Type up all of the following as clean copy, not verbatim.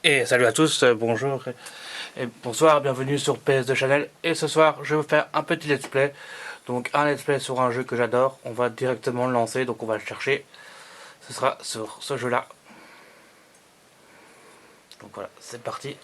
Et salut à tous, bonjour et bonsoir, bienvenue sur PS2 Channel. Et ce soir, je vais vous faire un petit let's play. Donc un let's play sur un jeu que j'adore. On va directement le lancer, donc on va le chercher. Ce sera sur ce jeu-là. Donc voilà, c'est parti.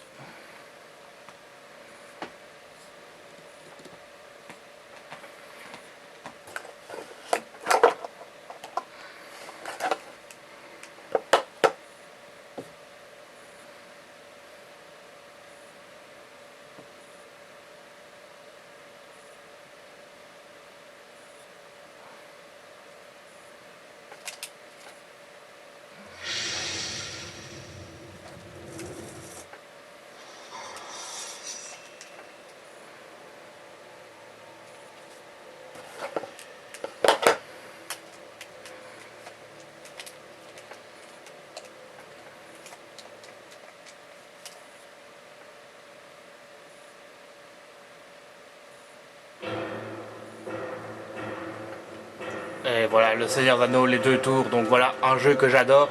Et voilà, le Seigneur d'Anneaux, les deux tours. Donc voilà, un jeu que j'adore.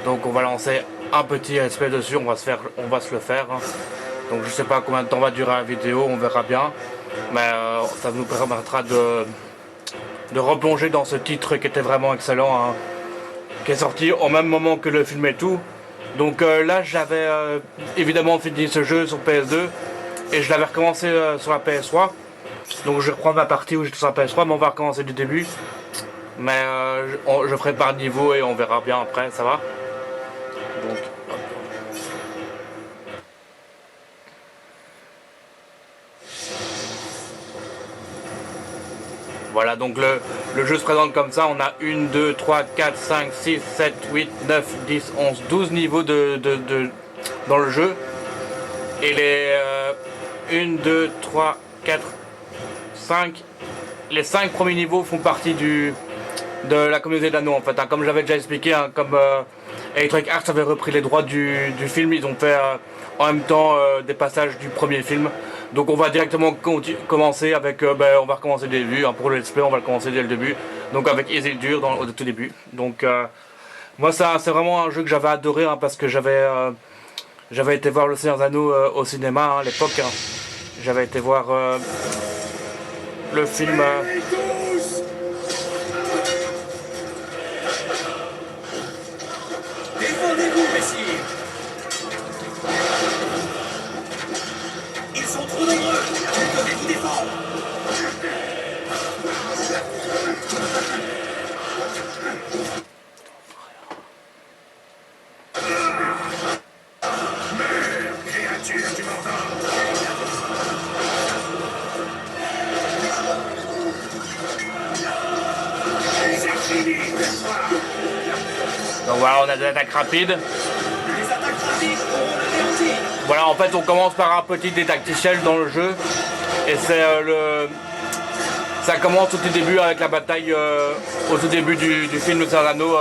Donc on va lancer un petit let's play dessus, on va se le faire. Donc je sais pas combien de temps va durer la vidéo, on verra bien. Mais ça nous permettra de replonger dans ce titre qui était vraiment excellent, hein, qui est sorti au même moment que le film et tout. Donc là j'avais évidemment fini ce jeu sur PS2 et je l'avais recommencé sur la PS3. Donc je reprends ma partie où j'étais sur la PS3, mais on va recommencer du début. Mais je ferai par niveau et on verra bien après, ça va. Donc voilà, donc le jeu se présente comme ça. On a 1, 2, 3, 4, 5, 6, 7, 8, 9, 10, 11, 12 niveaux dans le jeu. Et les 1, 2, 3, 4, 5. Les 5 premiers niveaux font partie de la communauté d'anneaux en fait. Hein. Comme j'avais déjà expliqué, hein, comme Electronic Arts avait repris les droits du film, ils ont fait en même temps des passages du premier film. Donc on va directement commencer avec, on va recommencer dès le début. Hein. Pour le let's play, on va le commencer dès le début. Donc avec Isildur au tout début. Donc moi ça c'est vraiment un jeu que j'avais adoré hein, parce que j'avais été voir Le Seigneur des Anneaux au cinéma hein, à l'époque. Hein. J'avais été voir le film. Défendez-vous, messieurs! Ils sont trop nombreux! Vous devez vous défendre! Créature, tu m'entends? C'est fini! Donc voilà, on a des attaques rapides. Les attaques rapides auront l'anéantir! Voilà, en fait, on commence par un petit dé tacticiel dans le jeu. Et c'est ça commence au tout début avec la bataille au tout début du film Le Seigneur des Anneaux,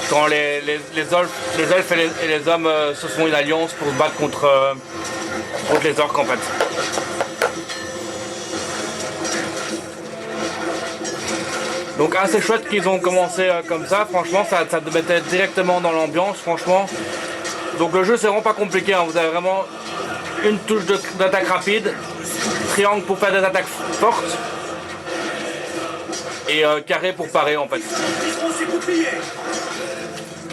quand les elfes et les hommes se font une alliance pour se battre contre les orques en fait. Donc assez chouette qu'ils ont commencé comme ça, franchement ça te mettait directement dans l'ambiance, franchement. Donc le jeu c'est vraiment pas compliqué, hein. Vous avez vraiment une touche d'attaque rapide, triangle pour faire des attaques fortes et carré pour parer en fait. Ils ses boucliers!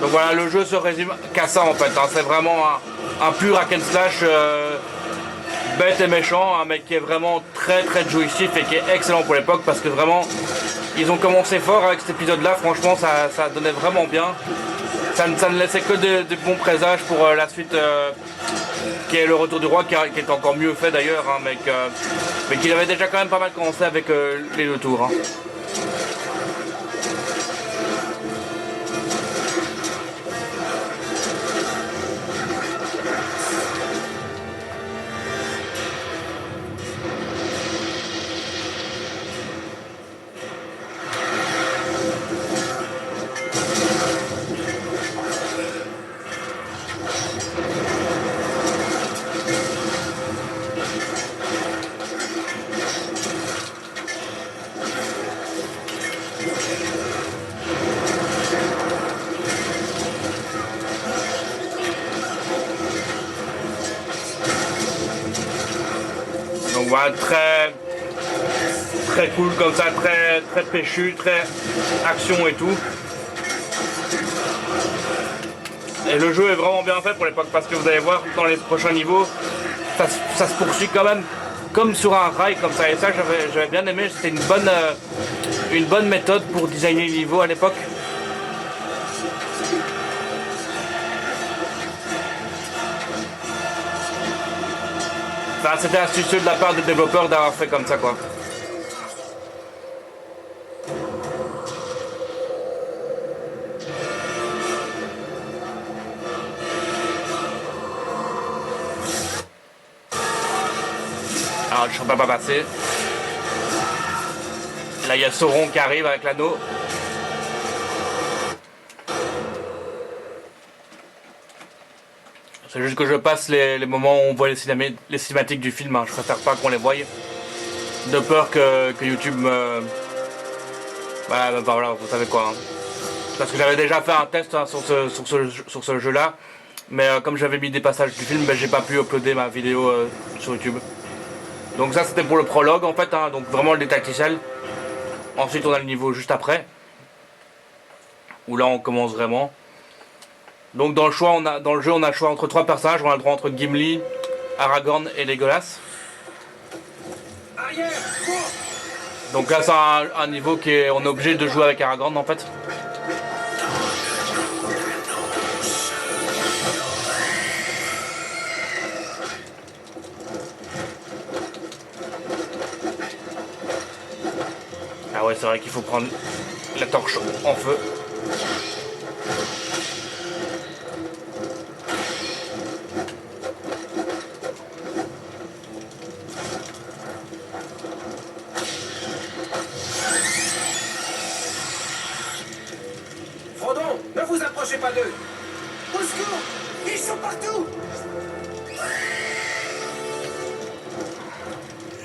Donc voilà, le jeu se résume qu'à ça en fait, hein. C'est vraiment un pur hack and slash bête et méchant, un mec qui est vraiment très très jouissif et qui est excellent pour l'époque parce que vraiment ils ont commencé fort avec cet épisode là, franchement ça donnait vraiment bien. Ça ne laissait que de bons présages pour la suite qui est le retour du roi qui est encore mieux fait d'ailleurs, hein, mais qu'il avait déjà quand même pas mal commencé avec les deux tours. Hein. Donc voilà, très cool comme ça, très péchu, très action et tout. Et le jeu est vraiment bien fait pour l'époque parce que vous allez voir dans les prochains niveaux, ça se poursuit quand même comme sur un rail comme ça. Et ça j'avais bien aimé, c'était une bonne méthode pour designer les niveaux à l'époque. Enfin, c'était astucieux de la part des développeurs d'avoir fait comme ça quoi. Alors je ne peux pas passer. Là il y a Sauron qui arrive avec l'anneau. C'est juste que je passe les moments où on voit les cinématiques du film, hein. Je préfère pas qu'on les voie. De peur que YouTube me... voilà, vous savez quoi. Hein. Parce que j'avais déjà fait un test hein, sur ce jeu là. Mais comme j'avais mis des passages du film, j'ai pas pu uploader ma vidéo sur YouTube. Donc ça c'était pour le prologue en fait, hein, donc vraiment le tacticiel. Ensuite on a le niveau juste après. Où là on commence vraiment. Donc dans le jeu on a le choix entre 3 personnages, on a le droit entre Gimli, Aragorn et Legolas. Donc là c'est un niveau on est obligé de jouer avec Aragorn en fait. Ah ouais, c'est vrai qu'il faut prendre la torche en feu. Frodon, ne vous approchez pas d'eux. Au secours, ils sont partout.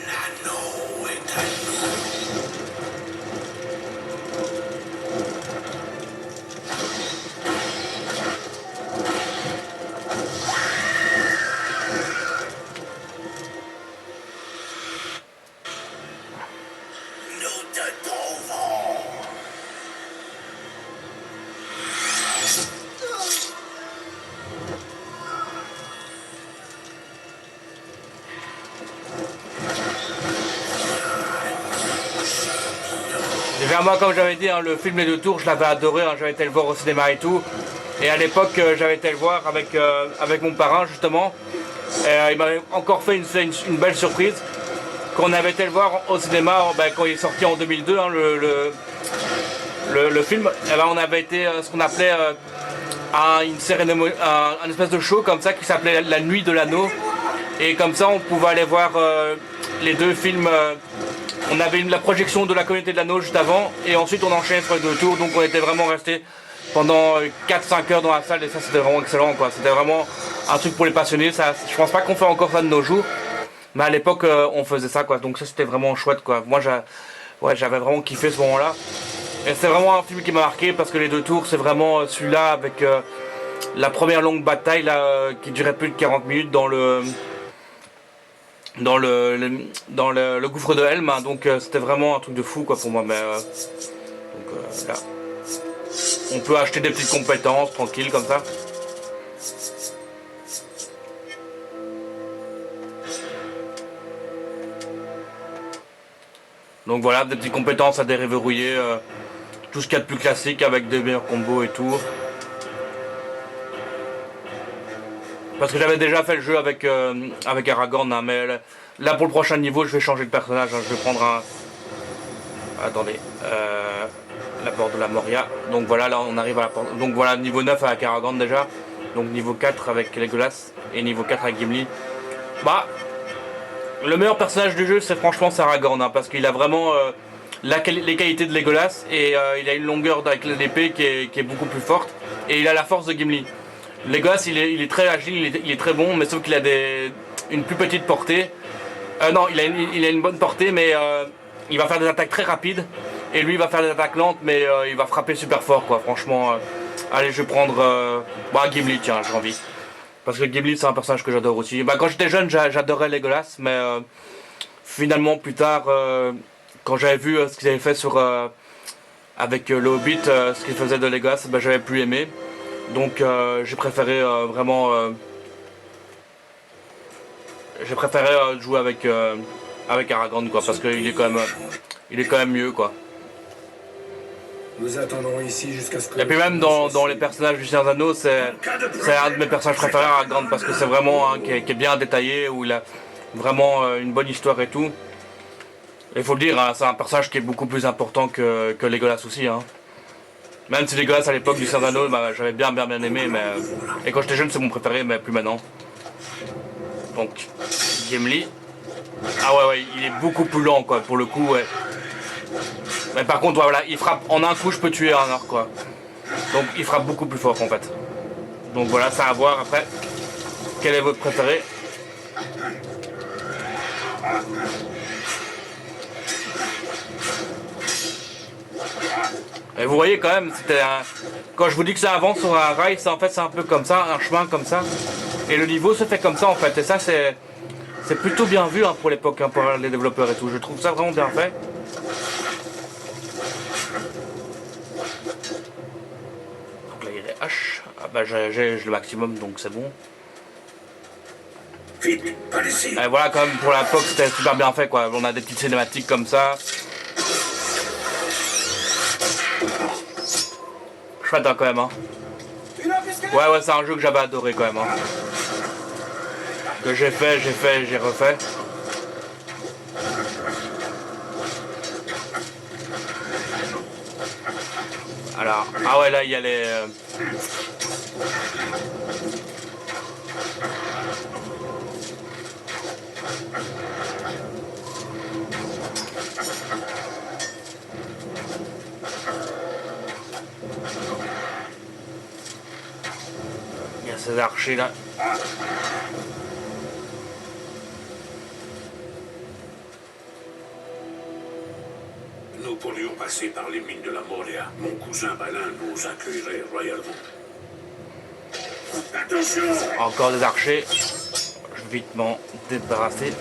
L'anneau est à nous. Et vers moi, comme j'avais dit, hein, le film Les Deux Tours, je l'avais adoré, hein, j'avais été le voir au cinéma et tout. Et à l'époque, j'avais été le voir avec mon parrain justement. Et, il m'avait encore fait une belle surprise. Quand on avait été le voir au cinéma, quand il est sorti en 2002, hein, le film, on avait été ce qu'on appelait une cérémonie, un espèce de show comme ça qui s'appelait La Nuit de l'Anneau. Et comme ça, on pouvait aller voir les deux films. On avait la projection de La Communauté de l'Anneau juste avant, et ensuite on enchaînait sur les deux tours, donc on était vraiment resté pendant 4-5 heures dans la salle, et ça c'était vraiment excellent quoi. C'était vraiment un truc pour les passionnés. Ça, je pense pas qu'on fait encore ça de nos jours, mais à l'époque on faisait ça quoi, donc ça c'était vraiment chouette quoi. Moi j'avais vraiment kiffé ce moment là, et c'est vraiment un film qui m'a marqué parce que Les Deux Tours c'est vraiment celui-là avec la première longue bataille là, qui durait plus de 40 minutes dans le gouffre de Helm, hein, donc c'était vraiment un truc de fou quoi pour moi. Mais là on peut acheter des petites compétences tranquilles comme ça. Donc voilà, des petites compétences à déverrouiller, tout ce qu'il y a de plus classique avec des meilleurs combos et tout. Parce que j'avais déjà fait le jeu avec Aragorn, hein, mais là pour le prochain niveau je vais changer de personnage, hein, je vais prendre un... Attendez, la porte de la Moria. Donc voilà, là on arrive à la porte. Donc voilà, niveau 9 avec Aragorn déjà. Donc niveau 4 avec Legolas et niveau 4 avec Gimli. Bah, le meilleur personnage du jeu c'est franchement Aragorn, hein, parce qu'il a vraiment les qualités de Legolas et il a une longueur avec l'épée qui est beaucoup plus forte. Et il a la force de Gimli. Legolas il est très agile, il est très bon, mais sauf qu'il a une plus petite portée. Non, il a une bonne portée, mais il va faire des attaques très rapides. Et lui il va faire des attaques lentes, mais il va frapper super fort quoi. Franchement, allez je vais prendre Gimli, tiens j'ai envie. Parce que Gimli c'est un personnage que j'adore aussi. Quand j'étais jeune j'adorais Legolas, mais finalement plus tard, quand j'avais vu ce qu'ils avaient fait sur avec le Hobbit, ce qu'ils faisaient de Legolas, ben, j'avais plus aimé. Donc j'ai préféré jouer avec Aragorn quoi, parce qu'il est il est quand même mieux quoi. Nous attendrons ici jusqu'à ce que... Et puis même dans les personnages du Seigneur des Anneaux, c'est un de mes personnages préférés, Aragorn, parce que c'est vraiment qui est bien détaillé, où il a vraiment une bonne histoire et tout. Et il faut le dire, hein, c'est un personnage qui est beaucoup plus important que Legolas aussi. Hein. Même si Legolas à l'époque du Seigneur des Anneaux, bah, j'avais bien aimé, mais et quand j'étais jeune c'est mon préféré, mais plus maintenant. Donc Gimli, ah ouais, il est beaucoup plus lent quoi, pour le coup ouais. Mais par contre voilà, il frappe en un coup, je peux tuer un orc quoi. Donc il frappe beaucoup plus fort en fait. Donc voilà, ça à voir après. Quel est votre préféré? Et vous voyez quand même, quand je vous dis que ça avance sur un rail, en fait c'est un peu comme ça, un chemin comme ça. Et le niveau se fait comme ça en fait. Et ça c'est plutôt bien vu hein, pour l'époque, hein, pour les développeurs et tout. Je trouve ça vraiment bien fait. Donc là il y a des haches. Ah bah j'ai le maximum donc c'est bon. Vite, pas ici. Et voilà quand même pour l'époque c'était super bien fait quoi. On a des petites cinématiques comme ça. Chouette hein, quand même hein. Ouais c'est un jeu que j'avais adoré quand même hein. Que j'ai refait. Alors, ah ouais là il y a les... Il y a ces archers là. Nous pourrions passer par les mines de la Moria. Mon cousin Balin nous accueillerait royalement. Attention! Encore des archers. Je vais vite m'en débarrasser.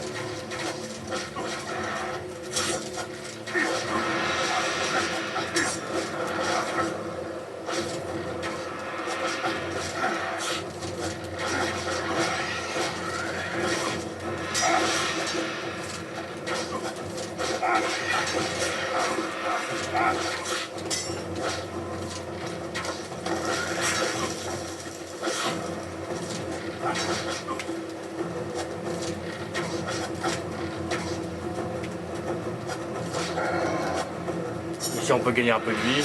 Ici on peut gagner un peu de vie.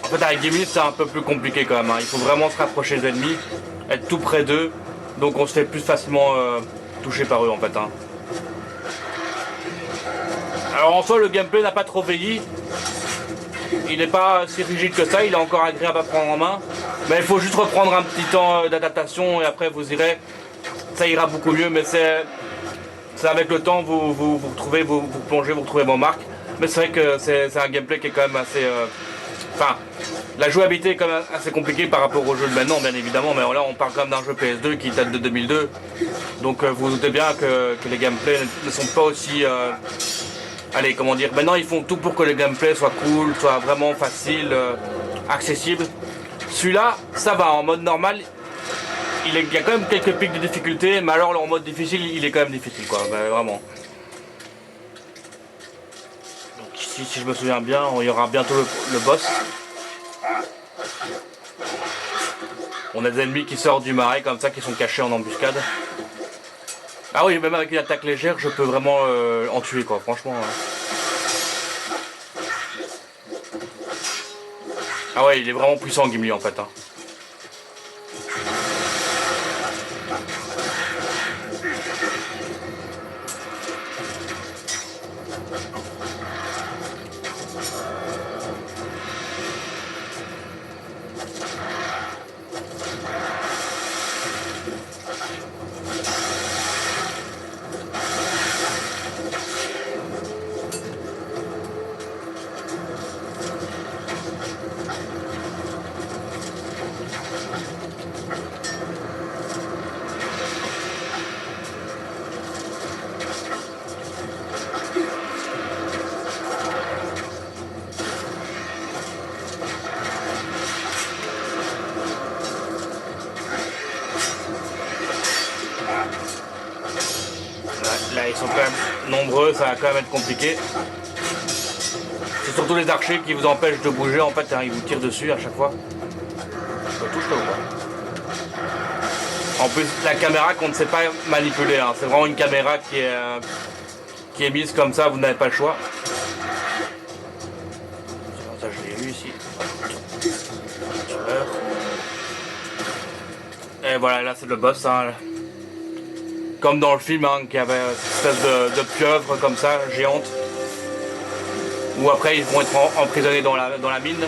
En fait avec Gimli c'est un peu plus compliqué quand même, hein. Il faut vraiment se rapprocher des ennemis, être tout près d'eux, donc on se fait plus facilement toucher par eux en fait. Hein. Alors en soi le gameplay n'a pas trop vieilli, il n'est pas si rigide que ça, il est encore agréable à prendre en main, mais il faut juste reprendre un petit temps d'adaptation et après vous irez, ça ira beaucoup mieux, mais c'est avec le temps vous retrouvez, vous plongez, vous retrouvez vos marques, mais c'est vrai que c'est un gameplay qui est quand même assez... Enfin, la jouabilité est quand même assez compliquée par rapport au jeu de maintenant, bien évidemment, mais là on parle quand même d'un jeu PS2 qui date de 2002, donc vous vous doutez bien que les gameplays ne sont pas aussi... allez, comment dire, maintenant ils font tout pour que le gameplay soit cool, soit vraiment facile, accessible. Celui-là, ça va, en mode normal, il y a quand même quelques pics de difficulté, mais alors en mode difficile, il est quand même difficile, quoi, ben, vraiment. Donc ici, si je me souviens bien, il y aura bientôt le boss. On a des ennemis qui sortent du marais comme ça, qui sont cachés en embuscade. Ah oui, même avec une attaque légère, je peux vraiment en tuer, quoi, franchement. Ah ouais, il est vraiment puissant, Gimli, en fait. Hein. ils sont quand même nombreux, ça va quand même être compliqué. C'est surtout les archers qui vous empêchent de bouger en fait, hein, ils vous tirent dessus à chaque fois. Ça touche là ou pas? En plus, la caméra qu'on ne sait pas manipuler, hein, c'est vraiment une caméra qui est mise comme ça, vous n'avez pas le choix. Ça, je l'ai eu ici. Et voilà, là c'est le boss. Hein. Comme dans le film, hein, qui avait cette espèce de pieuvre comme ça, géante. Ou après ils vont être emprisonnés dans la mine.